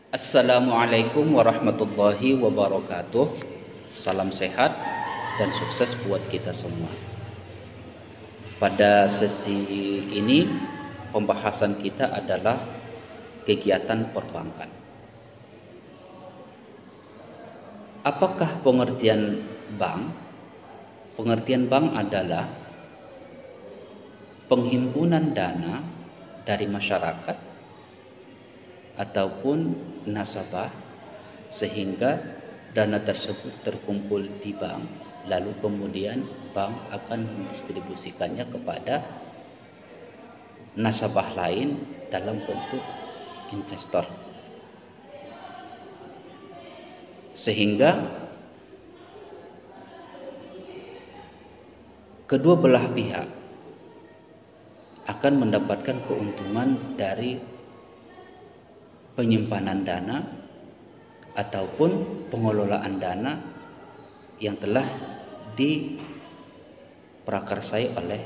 Assalamualaikum warahmatullahi wabarakatuh. Salam sehat dan sukses buat kita semua. Pada sesi ini pembahasan kita adalah kegiatan perbankan. Apakah pengertian bank? Pengertian bank adalah penghimpunan dana dari masyarakat ataupun nasabah sehingga dana tersebut terkumpul di bank, lalu kemudian bank akan mendistribusikannya kepada nasabah lain dalam bentuk investor, sehingga kedua belah pihak akan mendapatkan keuntungan dari penyimpanan dana ataupun pengelolaan dana yang telah diprakarsai oleh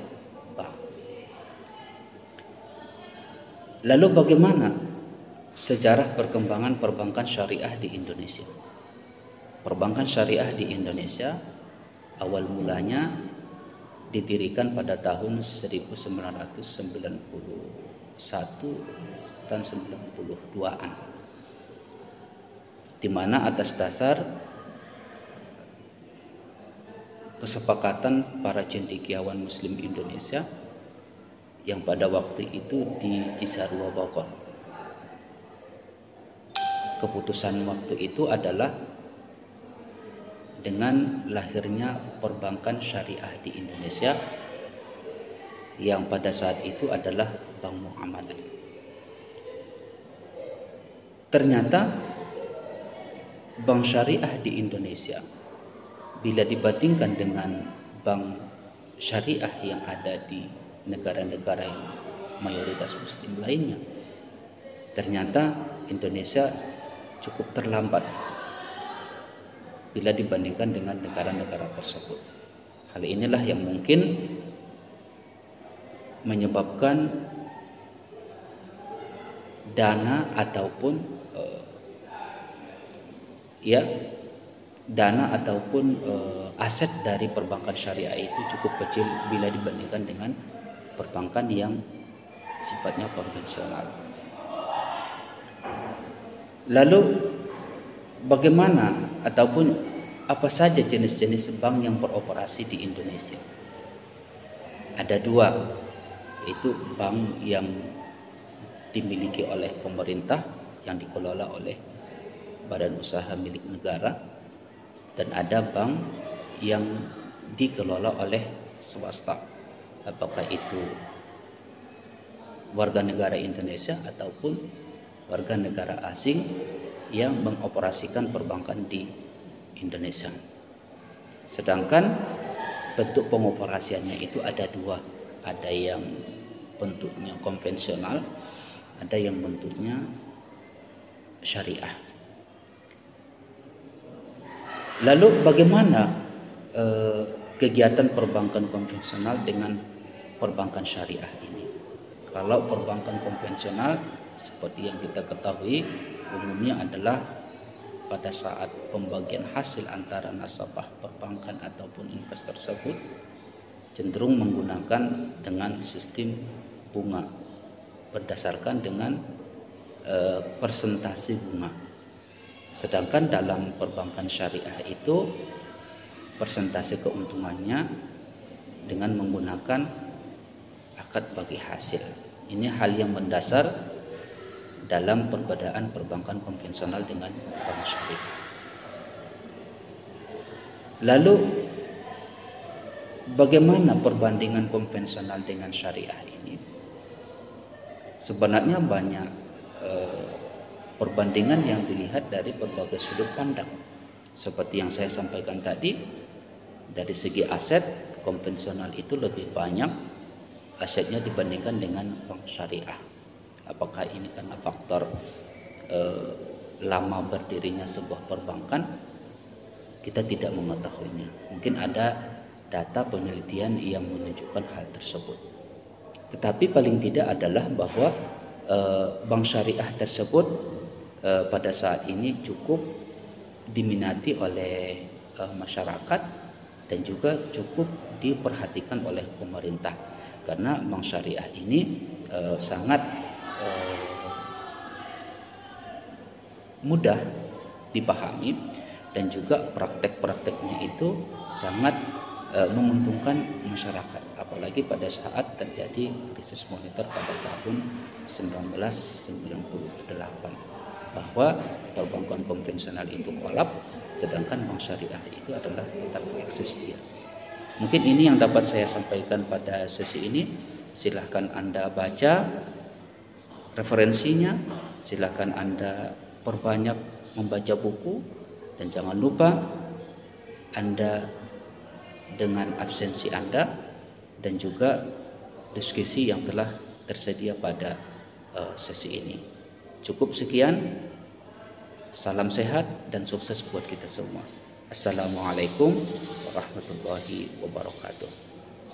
bank. Lalu bagaimana sejarah perkembangan perbankan syariah di Indonesia? Perbankan syariah di Indonesia awal mulanya didirikan pada tahun 1991 dan 92-an, di mana atas dasar kesepakatan para cendekiawan Muslim Indonesia yang pada waktu itu di Cisarua Bogor. Keputusan waktu itu adalah dengan lahirnya perbankan syariah di Indonesia yang pada saat itu adalah Bank Muamalah. Ternyata bank syariah di Indonesia bila dibandingkan dengan bank syariah yang ada di negara-negara yang mayoritas muslim lainnya, ternyata Indonesia cukup terlambat bila dibandingkan dengan negara-negara tersebut. Hal inilah yang mungkin menyebabkan dana ataupun aset dari perbankan syariah itu cukup kecil bila dibandingkan dengan perbankan yang sifatnya konvensional. Lalu bagaimana ataupun apa saja jenis-jenis bank yang beroperasi di Indonesia? Ada dua, yaitu bank yang dimiliki oleh pemerintah yang dikelola oleh badan usaha milik negara, dan ada bank yang dikelola oleh swasta, apakah itu warga negara Indonesia ataupun warga negara asing yang mengoperasikan perbankan di Indonesia. Sedangkan bentuk pengoperasiannya itu ada dua, ada yang bentuknya konvensional, ada yang bentuknya syariah. Lalu bagaimana kegiatan perbankan konvensional dengan perbankan syariah ini? Kalau perbankan konvensional seperti yang kita ketahui umumnya adalah pada saat pembagian hasil antara nasabah perbankan ataupun investor tersebut cenderung menggunakan dengan sistem bunga berdasarkan dengan persentase bunga. Sedangkan dalam perbankan syariah itu persentase keuntungannya dengan menggunakan akad bagi hasil. Ini hal yang mendasar dalam perbedaan perbankan konvensional dengan bank syariah. Lalu bagaimana perbandingan konvensional dengan syariah ini? Sebenarnya banyak perbandingan yang dilihat dari berbagai sudut pandang. Seperti yang saya sampaikan tadi, dari segi aset konvensional itu lebih banyak asetnya dibandingkan dengan bank syariah. Apakah ini karena faktor lama berdirinya sebuah perbankan? Kita tidak mengetahuinya. Mungkin ada data penelitian yang menunjukkan hal tersebut. Tetapi paling tidak adalah bahwa bank syariah tersebut pada saat ini cukup diminati oleh masyarakat dan juga cukup diperhatikan oleh pemerintah, karena bank syariah ini sangat mudah dipahami dan juga praktek-prakteknya itu sangat menguntungkan masyarakat, apalagi pada saat terjadi krisis moneter pada tahun 1998, bahwa perbankan konvensional itu kolap sedangkan bank syariah itu adalah tetap eksis dia. Mungkin ini yang dapat saya sampaikan pada sesi ini. Silahkan Anda baca referensinya, silahkan Anda perbanyak membaca buku, dan jangan lupa Anda dengan absensi Anda dan juga diskusi yang telah tersedia pada sesi ini. Cukup sekian. Salam sehat dan sukses buat kita semua. Assalamualaikum warahmatullahi wabarakatuh.